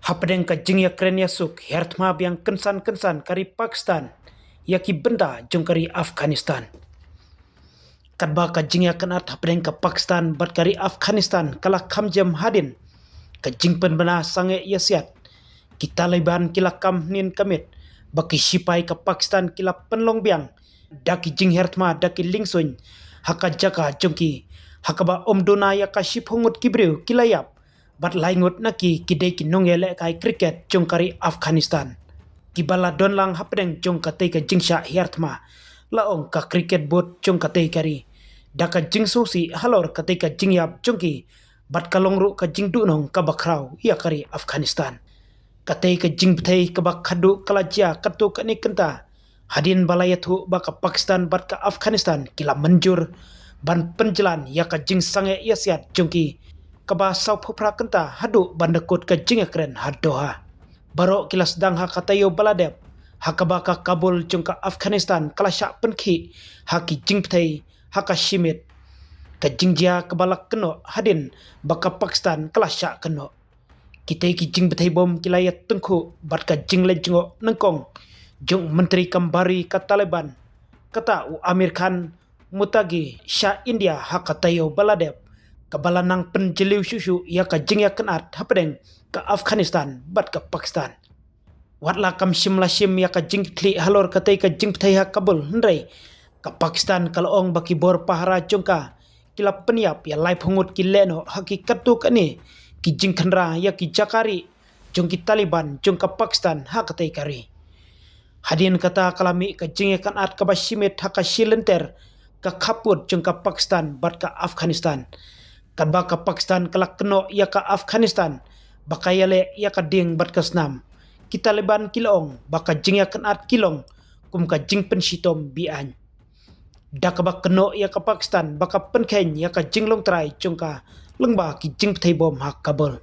Hapdeng ka jing ya kren ya suk hertma biang kensan kari Pakistan ya ki benda jong kari Afghanistan. Kadba ka jing ya kenat hapdeng ka Pakistan bat kari Afghanistan kala kamjam hadin ka jing pen bena sange ya siat. Ki Taliban kila kam nin kamit baki sipai ka Pakistan kila penlong biang daki jing hertma daki lingsun haka jaka jongki hakaba omdona ya ka shiphungut kibriu kila yap bat laingut naki kidei ki nongele kai cricket jongkari Afghanistan. Kibala don lang hapdeng jong katei ka jingsha hiartma laong ka cricket bot jong katei kari daka jingsu si halor katei ka jingyap jongki bat kalongru ka jingdu nong ka bakrau ya kari Afghanistan. Katei ka jingbthei ka bakhadu kalajia katu kani kenta hadin balayatu baka Pakistan bat ka Afghanistan kila manjur ban penjalan ya ka jing sange ya siat jongki kaba sau phupra kenta hadu bandakut ka jingakren hadoha baro kila sedang hakatayo baladep hakaba ka Kabul jongka Afghanistan kala syak penkhi haki jingpthei haka shimit ka jingjia kabalak keno hadin baka Pakistan kala syak keno kitei ki jingbthei bom kilayat tengku bat ka jingle jengo nengkong jong menteri kambari ka Taliban kata u Amir Khan mutagi Shah India hakatayo baladep kabalanang penjeliu susu ya ka jingya kenat hapdeng ka Afghanistan bat ka Pakistan. Watla kam shimla shim ya ka jingkli halor katei ka jingpthei ha Kabul ndrei ka Pakistan kalong baki bor pahara jongka kila peniap ya lai phungut ki leno hakikat tu kani ki jingkhanra ya ki jakari jongki Taliban jongka Pakistan hakatei kari. Hadin kata kalami ka jingya kanat ka bashimit haka shilenter ka khaput jongka Pakistan bat ka Afghanistan. Kadba ka Pakistan kala keno ya ka Afghanistan bakayale ya ka ding bat ka snam ki Taliban kilong baka jingya kanat kilong kum ka jing penshitom bian dak ba keno ya ka Pakistan baka penken ya ka jinglong trai jongka lengba ki jing thei bom hak Kabul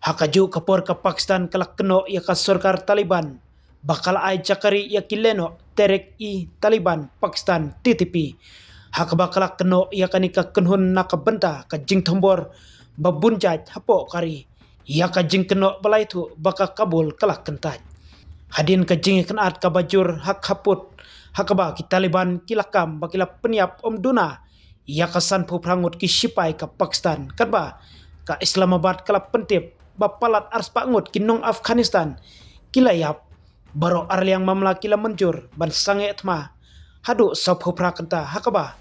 hakaju kapor ka Pakistan kala keno ya ka sarkar Taliban bakal ai jakari ya kileno terek i Taliban Pakistan TTP hakaba kala keno ya kanika kenhun nakabenta ka jing thombor babunjat hapo kari ya ka jing keno balai thu baka Kabul kala kentat hadin ka jing kenat ka bajur hak haput hakaba ki Taliban kilakam bakila peniap omduna ya ka san phuprangut ki sipai ka Pakistan kadba ka Islamabad kala pentip bapalat ars pangut kinong Afghanistan kila yap baro arliang mamla kila menjur ban sange etma hadu saphupra kenta hakaba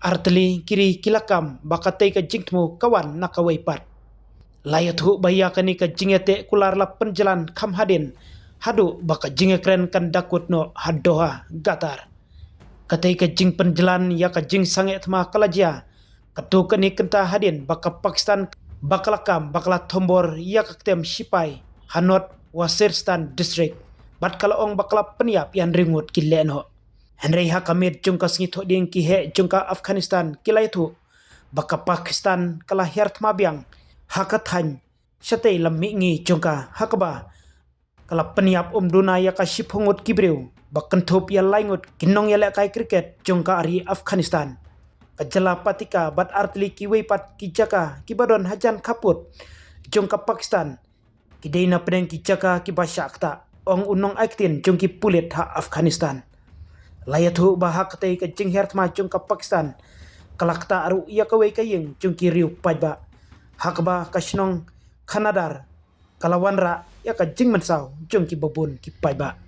arteli kiri kilakam bakatei ka jingtmu kawan nakawaipat layathu baya kani ka jingete kular la penjalan kham hadin hadu baka jingekren kan dakut no hadoha gatar katei ka jing penjalan ya ka jing sange etma kalajia katu kani kenta hadin baka Pakistan bakalakam bakala thombor ya ka tem sipai Hanot Waziristan district bat kalaong bakala peniap yan ringut kileno Henry hakamit jongka sngitho ding ki he jongka Afghanistan kilai thu baka Pakistan kala hert mabiang hakathan satei lammi ngi jongka hakaba kala peniap omduna ya ka shiphungut kibreu bakan thop ya laingut kinong ya kai cricket jongka ari Afghanistan kajala patika bat artli kiwei pat kijaka kibadon hajan kaput jongka Pakistan kideina pedeng kijaka kibashakta ong unong aktin jongki pulit ha Afghanistan layathu bahak tei ka jing hertma jongka Pakistan kalakta aru ya kawei kayeng jongki riu pajba hakba kasnong Kanadar kalawanra ya ka jing mensau jongki babun ki pajba